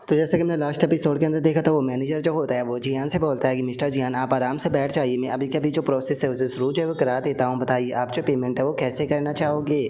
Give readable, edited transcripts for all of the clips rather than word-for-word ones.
तो जैसे कि हमने लास्ट एपिसोड के अंदर देखा था, वो मैनेजर जो होता है वो जियान से बोलता है कि मिस्टर जियान आप आराम से बैठ जाइए, मैं अभी के अभी जो प्रोसेस है उसे शुरू जो है वो करा देता हूँ, बताइए आप जो पेमेंट है वो कैसे करना चाहोगे।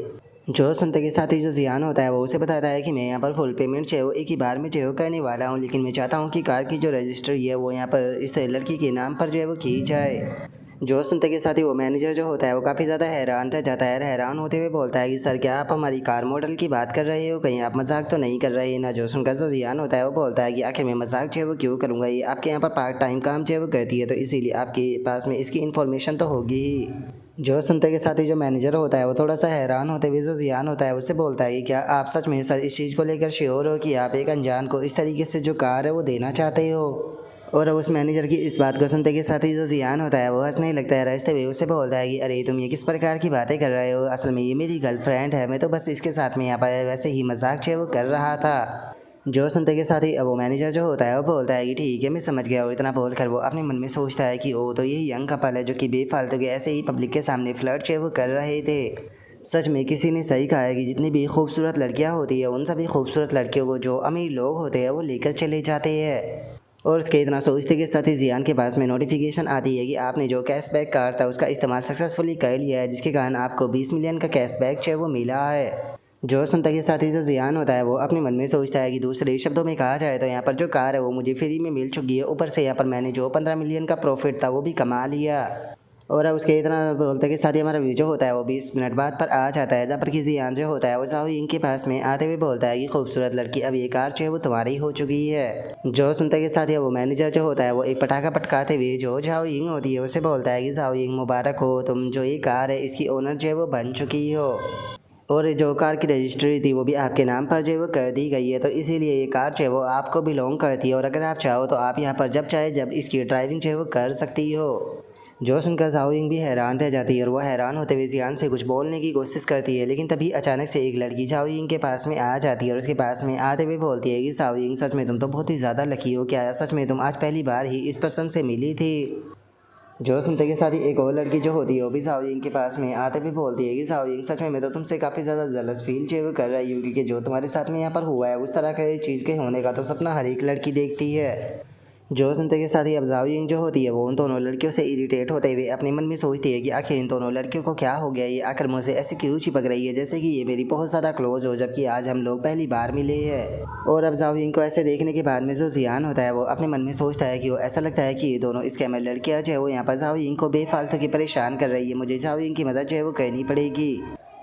जो सुनते के साथ ही जो जियान होता है वो उसे बताता है कि मैं यहाँ पर फुल पेमेंट जो है वो एक ही बार में जो है वो करने वाला हूँ, लेकिन मैं चाहता हूँ कि कार की जो रजिस्ट्री है वो यहाँ पर इस लड़की के नाम पर जो है वो की जाए। जो सुनते के साथ ही वो मैनेजर जो होता है वो काफ़ी ज़्यादा हैरान रह जाता है, हैरान होते हुए बोलता है कि सर क्या आप हमारी कार मॉडल की बात कर रहे हो, कहीं आप मजाक तो नहीं कर रहे हैं ना। जो सुनकर जो जियान होता है वो बोलता है कि आखिर मैं मजाक जो है वो क्यों करूँगा, ये आपके यहाँ पर पार्ट टाइम काम जो है वो करती है तो इसीलिए आपके पास में इसकी इन्फॉर्मेशन तो होगी ही। जो सुनते के साथ ही जो मैनेजर होता है वो थोड़ा सा हैरान होते हुए जो जियान होता है उससे बोलता है कि क्या आप सच में सर इस चीज़ को लेकर श्योर हो कि आप एक अनजान को इस तरीके से जो कार है वो देना चाहते हो। और उस मैनेजर की इस बात को सुनते के साथ ही जो जियान होता है वो हंसने लगता है, हंसते हुए उससे बोलता है कि अरे तुम ये किस प्रकार की बातें कर रहे हो, असल में ये मेरी गर्लफ्रेंड है, मैं तो बस इसके साथ में यहाँ पर वैसे ही मजाक जो है वो कर रहा था। जो सुनते के साथ ही अब वो मैनेजर जो होता है वो बोलता है कि ठीक है मैं समझ गया, और इतना बोलकर वो अपने मन में सोचता है कि ओ तो ये यंग कपल है जो कि बेफालतू के ऐसे ही पब्लिक के सामने फ्लर्ट जो है वो कर रहे थे। सच में किसी ने सही कहा है कि जितनी भी खूबसूरत लड़कियां होती है उन सभी खूबसूरत लड़कियों को जो अमीर लोग होते हैं वो लेकर चले जाते हैं। और उसके इतना सोचते के साथ ही जियान के पास में नोटिफिकेशन आती है कि आपने जो कैशबैक कार्ड था उसका इस्तेमाल सक्सेसफुली कर लिया है, जिसके कारण आपको 20 मिलियन का कैशबैक जो है वो मिला है। जो सुनता के साथ ही जो जियान होता है वो अपने मन में सोचता है कि दूसरे शब्दों में कहा जाए तो यहाँ पर जो कार है वो मुझे फ्री में मिल चुकी है, ऊपर से यहाँ पर मैंने जो 15 मिलियन का प्रॉफिट था वो भी कमा लिया। और अब उसके इतना बोलते के साथ ही हमारा वीडियो होता है वो 20 मिनट बाद पर आ जाता है, जहाँ पर कि जियान जो होता है वो जाओ यिंग के पास में आते हुए बोलता है कि खूबसूरत लड़की अब ये कार जो है वो तुम्हारी हो चुकी है। जो सुनते के साथ ही वो मैनेजर जो होता है वो एक पटाखा पटकाते हुए जो जाओ यिंग होती है उसे बोलता है कि जाओ यिंग मुबारक हो, तुम जो ये कार है इसकी ओनर जो है वो बन चुकी हो, और जो कार की रजिस्ट्री थी वो भी आपके नाम पर जो है वो कर दी गई है, तो इसीलिए ये कार जो है वो आपको बिलोंग करती है, और अगर आप चाहो तो आप यहाँ पर जब चाहे जब इसकी ड्राइविंग जो है वो कर सकती हो। जो सुनकर जाओयिंग भी हैरान रह जाती है और वो हैरान होते हुए जियान से कुछ बोलने की कोशिश करती है, लेकिन तभी अचानक से एक लड़की जाओयिंग के पास में आ जाती है और उसके पास में आते हुए बोलती है कि जाओयिंग सच में तुम तो बहुत ही ज़्यादा लकी हो, क्या सच में तुम आज पहली बार ही इस पर्सन से मिली थी। जो सुनते के साथ ही एक और लड़की जो होती है वो भी जाओयिंग के पास में आते हुए बोलती है कि जाओयिंग सच में मैं तो तुमसे काफ़ी ज़्यादा जलस फील जो है वो कर रही हूँ, क्योंकि जो तुम्हारे साथ में यहाँ पर हुआ है उस तरह के चीज़ के होने का तो सपना हर एक लड़की देखती है। जो सुनते के साथ ही अब जाओयिंग जो होती है वो उन दोनों लड़कियों से इरिटेट होते हुए अपने मन में सोचती है कि आखिर इन दोनों लड़कियों को क्या हो गया, ये आखिर मुझसे ऐसे क्यों चिपक रही है जैसे कि ये मेरी बहुत ज़्यादा क्लोज हो, जबकि आज हम लोग पहली बार मिले हैं। और अब जाओयिंग को ऐसे देखने के बाद में जो जियान होता है वो अपने मन में सोचता है कि वो ऐसा लगता है कि ये दोनों स्कैमर लड़कियाँ जो है वो यहाँ पर जाओयिंग को बेफालतू की परेशान कर रही है, मुझे जाओयिंग की मदद जो है वो करनी पड़ेगी।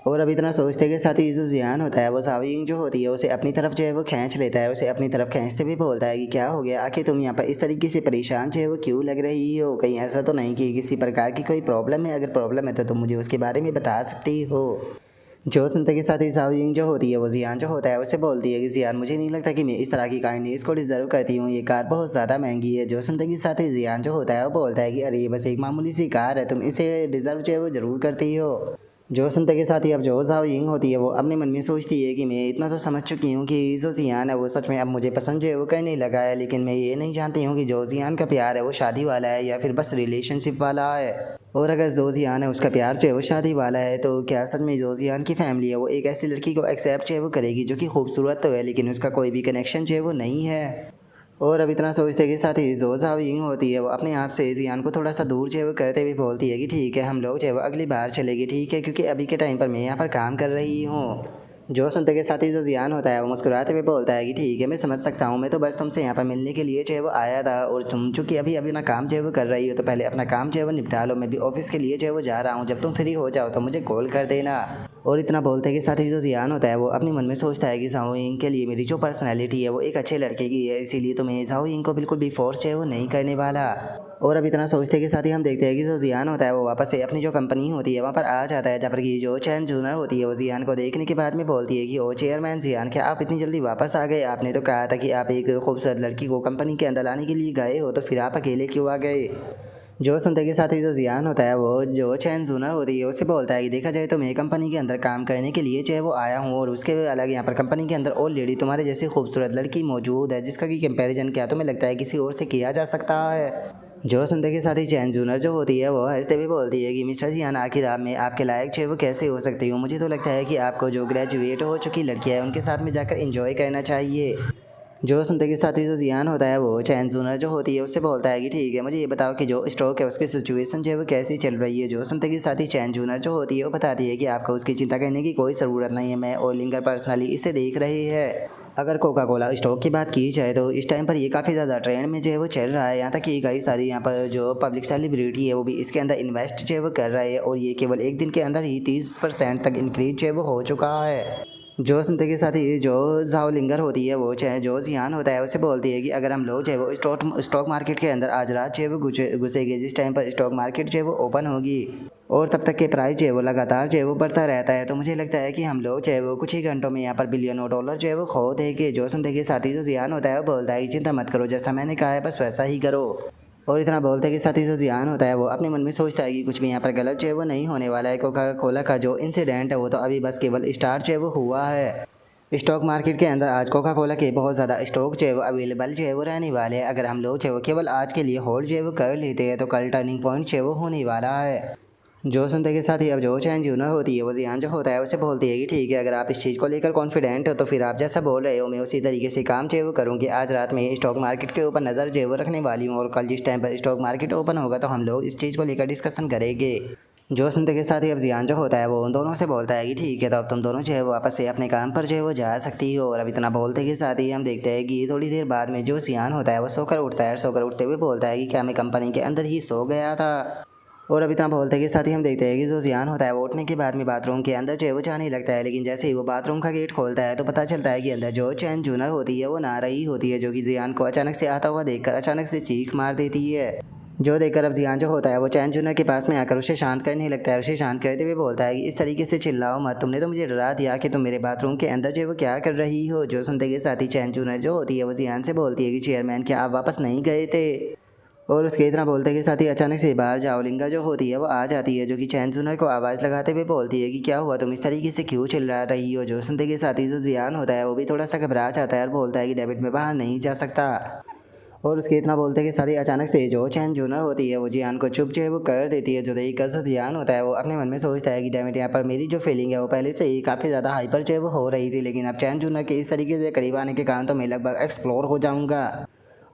और अब इतना सोचते के साथ ही जो जियान होता है वो जाओयिंग जो होती है उसे अपनी तरफ जो है वो खींच लेता है, उसे अपनी तरफ खींचते भी बोलता है कि क्या हो गया, आखिर तुम यहाँ पर इस तरीके से परेशान जो है वो क्यों लग रही हो, कहीं ऐसा तो नहीं कि किसी प्रकार की कोई प्रॉब्लम है, अगर प्रॉब्लम है तो तुम मुझे उसके बारे में बता सकती हो। जो सुनते के साथ ही जाओयिंग जो होती है वो जियान जो होता है उसे बोलती है कि जियान मुझे नहीं लगता कि मैं इस तरह की काइंडनेस को डिजर्व करती हूँ, ये कार बहुत ज़्यादा महंगी है। जो सुनते के साथ ही जियान जो होता है वो बोलता है कि अरे ये बस एक मामूली सी कार है, तुम इसे डिज़र्व जो है वो ज़रूर करती हो। जो सुनते के साथ ही अब जो जाओयिंग होती है वो अपने मन में सोचती है कि मैं इतना तो समझ चुकी हूँ कि जो जियान है वो सच में अब मुझे पसंद जो है वो करने लगा है, लेकिन मैं ये नहीं जानती हूँ कि जो जियान का प्यार है वो शादी वाला है या फिर बस रिलेशनशिप वाला है। और अगर जो जियान है उसका प्यार जो है वो शादी वाला है तो क्या सच में जो जियान की फैमिली है वो एक ऐसी लड़की को एक्सेप्ट जो है वो करेगी जो कि खूबसूरत तो है लेकिन उसका कोई भी कनेक्शन जो है वो नहीं है। और अब इतना सोचते के साथ ही जो जाओयिंग होती है वो अपने आप से जियान को थोड़ा सा दूर जो है वो करते हुए बोलती है कि ठीक है हम लोग जो है वो अगली बार चलेंगे, ठीक है, क्योंकि अभी के टाइम पर मैं यहाँ पर काम कर रही हूँ। जो सुनते के साथ ही जो जियान होता है वो मुस्कुराते हुए बोलता है कि ठीक है मैं समझ सकता हूँ, मैं तो बस तुमसे यहाँ पर मिलने के लिए जो है वो आया था, और तुम चूँकि अभी अभी अपना काम जो है वो कर रही हो तो पहले अपना काम जो है वो निपटा लो, मैं भी ऑफिस के लिए जो है वो जा रहा हूँ, जब तुम फ्री हो जाओ तो मुझे कॉल कर देना। और इतना बोलते के साथ ही जो जियान होता है वो अपने मन में सोचता है कि जाओयिंग के लिए मेरी जो पर्सनैलिटी है वो एक अच्छे लड़के की है, इसीलिए तो मैं जाओयिंग को बिल्कुल भी फोर्स जो है वो नहीं करने वाला। और अब इतना सोचते के साथ ही हम देखते हैं कि जो जियान होता है वो वापस से अपनी जो कंपनी होती है वहाँ पर आ जाता है, जहाँ पर कि जो चैन जूनर होती है वो जियान को देखने के बाद में बोलती है कि ओ चेयरमैन जियान क्या आप इतनी जल्दी वापस आ गए, आपने तो कहा था कि आप एक खूबसूरत लड़की को कंपनी के अंदर लाने के लिए गए हो, तो फिर आप अकेले क्यों आ गए। जो सुनते के साथ ही जो जियान होता है वो जो चैन जूनर होती है उसे बोलता है कि देखा जाए तो मैं कंपनी के अंदर काम करने के लिए जो है वो आया हूँ, और उसके अलग यहाँ पर कंपनी के अंदर ऑलरेडी तुम्हारे जैसी खूबसूरत लड़की मौजूद है जिसका कि कंपैरिजन क्या तुम्हें लगता है किसी और से किया जा सकता है। जो सुनते के साथ ही चैन जूनर जो होती है वो हंसते भी बोलती है कि मिस्टर जियान आखिर आप में आपके लायक जो है वो कैसे हो सकती हूँ, मुझे तो लगता है कि आपको जो ग्रेजुएट हो चुकी लड़कियाँ हैं उनके साथ में जाकर इंजॉय करना चाहिए। जो सुनते के साथ ही जो जियान होता है वो चैन जूनर जो होती है उससे बोलता है कि ठीक है मुझे ये बताओ कि जो स्टॉक है उसकी सिचुएशन जो है वो कैसी चल रही है। जो सुनते के साथ ही चैन जूनर जो होती है वो बताती है कि आपको उसकी चिंता करने की कोई ज़रूरत नहीं है, मैं और लिंगर पर्सनली इसे देख रही है। अगर कोका कोला स्टॉक की बात की जाए तो इस टाइम पर ये काफ़ी ज़्यादा ट्रेंड में जो है वो चल रहा है। यहाँ तक कि कई सारी यहाँ पर जो पब्लिक सेलिब्रिटी है वो भी इसके अंदर इन्वेस्ट जो है वो कर रहे हैं और ये केवल एक दिन के अंदर ही 30% तक इंक्रीज जो है वो हो चुका है। जो सुनते के साथ ही जो जाओ लिंगर होती है वो चाहे जो जियान होता है उसे बोलती है कि अगर हम लोग जो है वो स्टॉक मार्केट के अंदर आज रात जो है वो घुसेंगे जिस टाइम पर स्टॉक मार्केट जो है वो ओपन होगी और तब तक के प्राइस जो है वो लगातार जो है वो बढ़ता रहता है, तो मुझे लगता है कि हम लोग जो है वो कुछ ही घंटों में यहाँ पर बिलियनों डॉलर जो है वो खो देंगे। जो सुनते के साथ ही जो जियान होता है वो बोलता है कि चिंता मत करो, जैसा मैंने कहा है बस वैसा ही करो। और इतना बोलते के साथ ही जो जियान होता है वो अपने मन में सोचता है कि कुछ भी यहाँ पर गलत जो है वो नहीं होने वाला है। कोका कोला का जो इंसिडेंट है वो तो अभी बस केवल स्टार्ट जो है वो हुआ है। स्टॉक मार्केट के अंदर आज कोका कोला के बहुत ज़्यादा स्टॉक जो है वो अवेलेबल जो है वो रहने वाले हैं। अगर हम लोग जो है वो केवल आज के लिए होल्ड जो है वो कर लेते हैं तो कल टर्निंग पॉइंट जो है वो होने वाला है। जो सुनते के साथ ही अब जो चैन जूनर होती है वो जियान जो होता है उसे बोलती है कि ठीक है अगर आप इस चीज़ को लेकर कॉन्फिडेंट हो तो फिर आप जैसा बोल रहे हो मैं उसी तरीके से काम जो है वो करूँगी। आज रात में स्टॉक मार्केट के ऊपर नज़र जो है वो रखने वाली हूँ और कल जिस टाइम पर स्टॉक मार्केट ओपन होगा तो हम लोग इस चीज़ को लेकर डिस्कशन करेंगे। जो सुनते के साथ ही अब जियान जो होता है वो उन दोनों से बोलता है कि ठीक है तो अब तुम दोनों जो है वो वापस से अपने काम पर जो है वो जा सकती हो। और अब इतना बोलते के साथ ही हम देखते हैं कि थोड़ी देर बाद में जो जियान होता है वो सोकर उठता है। सोकर उठते हुए बोलता है कि क्या मैं कंपनी के अंदर ही सो गया था। और अब इतना बोलते के साथ ही हम देखते हैं कि जो जियान होता है वो उठने के बाद में बाथरूम के अंदर जो है वो जाने लगता है, लेकिन जैसे ही वो बाथरूम का गेट खोलता है तो पता चलता है कि अंदर जो चैन जूनर होती है वो नहा रही होती है, जो कि जियान को अचानक से आता हुआ देखकर अचानक से चीख मार देती है। जो देखकर अब जियान जो होता है वो चैन जूनर के पास में आकर उसे शांत करने लगता है। उसे शांत करते हुए बोलता है कि इस तरीके से चिल्लाओ मत, तुमने तो मुझे डरा दिया कि तुम मेरे बाथरूम के अंदर जो है वो क्या कर रही हो। जो सुनते के साथ ही चैन जूनर जो होती है वो जियान से बोलती है कि चेयरमैन क्या आप वापस नहीं गए थे। और उसके इतना बोलते के साथ ही अचानक से बाहर जाओलिंगा जो होती है वो आ जाती है, जो कि चैन जूनर को आवाज़ लगाते हुए बोलती है कि क्या हुआ, तुम इस तरीके से क्यों चिल्ला रही हो। जो सुनते के साथ ही जो जियान होता है वो भी थोड़ा सा घबरा जाता है और बोलता है कि डेविड मैं बाहर नहीं जा सकता। और उसके इतना बोलते के साथ ही अचानक से जो चैन जूनर होती है वो जियान को चुप जो है वो कर देती है। जो देखकर जो जियान होता है वो अपने मन में सोचता है कि डेविड यहाँ पर मेरी जो फीलिंग है वो पहले से ही काफ़ी ज़्यादा हाइपर जो है वो हो रही थी, लेकिन अब चैन जूनर के इस तरीके से करीब आने के कारण तो मैं लगभग एक्सप्लोर हो जाऊँगा।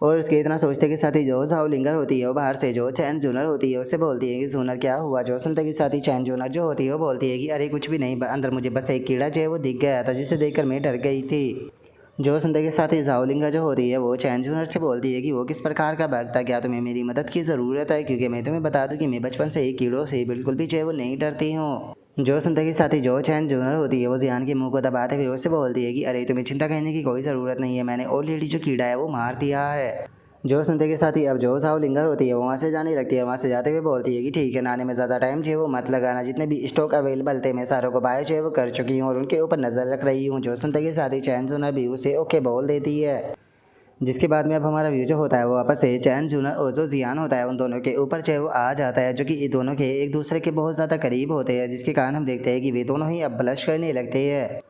और उसके इतना सोचते के साथ ही जो जाओ लिंगर होती है वो बाहर से जो चैन जूनर होती है उससे बोलती है कि जूनर क्या हुआ। जो सुनते के साथ ही चैन जूनर जो होती है वो बोलती है कि अरे कुछ भी नहीं, अंदर मुझे बस एक कीड़ा जो है वो दिख गया था जिसे देखकर मैं डर गई थी। जो सुनते के साथ ही जाओलिंगा जो होती है वो चैन जूनर से बोलती है कि वो किस प्रकार का बग था, क्या तुम्हें मेरी मदद की ज़रूरत है, क्योंकि मैं तुम्हें बता दूं कि मैं बचपन से ही कीड़ों से बिल्कुल भी जो है वो नहीं डरती हूँ। जो सुनते के साथ ही जो चैन जूनर होती है वो जियान के मुंह को दबाते हुए उससे बोलती है कि अरे तुम्हें चिंता करने की कोई ज़रूरत नहीं है, मैंने ऑलरेडी जो कीड़ा है वो मार दिया है। जो सुनते के साथ ही अब जो जाओ लिंगर होती है वो वहाँ से जाने लगती है। वहाँ से जाते हुए बोलती है कि ठीक है नाने में ज़्यादा टाइम जो है वो मत लगाना, जितने भी स्टॉक अवेलेबल थे मैं सारों को बाय जो है वो कर चुकी हूँ और उनके ऊपर नज़र रख रही हूँ। जो सुनते के साथ ही चैन जूनर भी उसे ओके बोल देती है, जिसके बाद में अब हमारा व्यू जो होता है वो वापस से चैन जूनर और जो जियान होता है उन दोनों के ऊपर जो है वो आ जाता है, जो कि दोनों के एक दूसरे के बहुत ज़्यादा करीब होते हैं, जिसके कारण हम देखते हैं कि वे दोनों ही अब ब्लश करने लगते हैं।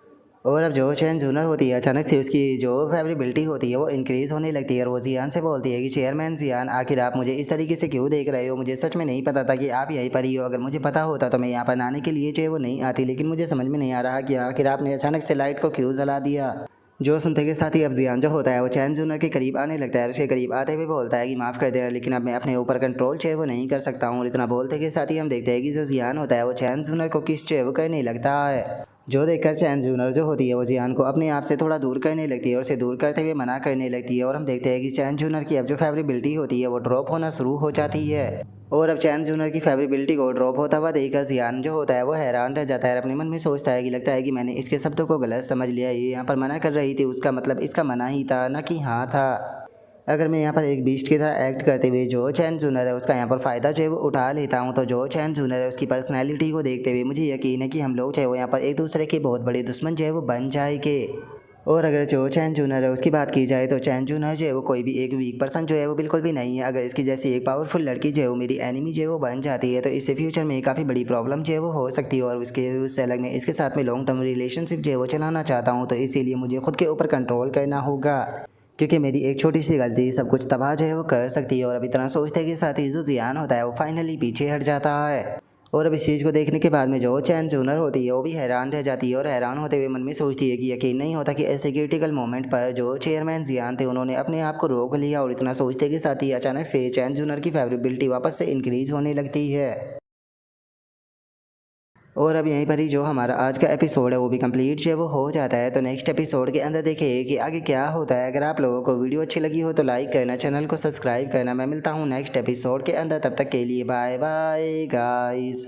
और अब जो चैन जूनर होती है अचानक से उसकी जो फेवरेबिलिटी होती है वो इंक्रीज़ होने लगती है और वो जियान से बोलती है कि चेयरमैन जियान आखिर आप मुझे इस तरीके से क्यों देख रहे हो, मुझे सच में नहीं पता था कि आप यहीं पर ही हो, अगर मुझे पता होता तो मैं यहाँ पर नहाने के लिए जो है वो नहीं आती, लेकिन मुझे समझ में नहीं आ रहा कि आखिर आपने अचानक से लाइट को क्यों जला दिया। जो सुनते के साथ ही अब जियान जो होता है वो चैन जूनर के करीब आने लगता है। उसके करीब आते हुए बोलता है कि माफ़ कर देना, लेकिन अब मैं अपने ऊपर कंट्रोल जो है वो नहीं कर सकता हूँ। और इतना बोलते के साथ ही हम देखते हैं कि जो जियान होता है वो चैन जूनर को किस जो है वो करने लगता है। जो देखकर चैन जूनर जो होती है वो जियान को अपने आप से थोड़ा दूर करने लगती है और उसे दूर करते हुए मना करने लगती है। और हम देखते हैं कि चैन जूनर की अब जो फेवरेबिलिटी होती है वो ड्रॉप होना शुरू हो जाती है। और अब चैन जूनर की फेवरेबिलिटी को ड्रॉप होता हुआ देखकर जियान जो होता है वो हैरान रह जाता है। अपने मन में सोचता है कि लगता है कि मैंने इसके शब्दों को गलत समझ लिया, ये यहाँ पर मना कर रही थी उसका मतलब इसका मना ही था ना कि हाँ था। अगर मैं यहाँ पर एक बीस्ट की तरह एक्ट करते हुए जो चैन जूनर है उसका यहाँ पर फ़ायदा जो है वो उठा लेता हूँ, तो जो चैन जूनर है उसकी पर्सनैलिटी को देखते हुए मुझे यकीन है कि हम लोग जो है वो यहाँ पर एक दूसरे के बहुत बड़े दुश्मन जो है वो बन जाएंगे। और अगर जो चैन जूनर है उसकी बात की जाए तो चैन जूनर जो है वो कोई भी एक वीक पर्सन जो है वो बिल्कुल भी नहीं है। अगर इसकी जैसी एक पावरफुल लड़की जो है वो मेरी एनिमी जो है वो बन जाती है तो इससे फ्यूचर में काफ़ी बड़ी प्रॉब्लम जो है वो हो सकती है। और उससे अलग में इसके साथ में लॉन्ग टर्म रिलेशनशिप जो है वो चलाना चाहता हूँ, तो इसीलिए मुझे खुद के ऊपर कंट्रोल करना होगा, क्योंकि मेरी एक छोटी सी गलती सब कुछ तबाह जो है वो कर सकती है। और अभी इतना सोचते के साथ ही जो जियान होता है वो फाइनली पीछे हट जाता है। और अब इस चीज़ को देखने के बाद में जो चैन जूनर होती है वो भी हैरान रह जाती है और हैरान होते हुए मन में सोचती है कि यकीन नहीं होता कि ऐसे क्रिटिकल मोमेंट पर जो चेयरमैन जियान थे उन्होंने अपने आप को रोक लिया और इतना सोचते के साथ ही अचानक से चैन जूनर की फेवरेबिलिटी वापस से इंक्रीज होने लगती है। और अब यहीं पर ही जो हमारा आज का एपिसोड है वो भी कंप्लीट जो है वो हो जाता है। तो नेक्स्ट एपिसोड के अंदर देखिए कि आगे क्या होता है। अगर आप लोगों को वीडियो अच्छी लगी हो तो लाइक करना, चैनल को सब्सक्राइब करना। मैं मिलता हूँ नेक्स्ट एपिसोड के अंदर, तब तक के लिए बाय बाय गाइस।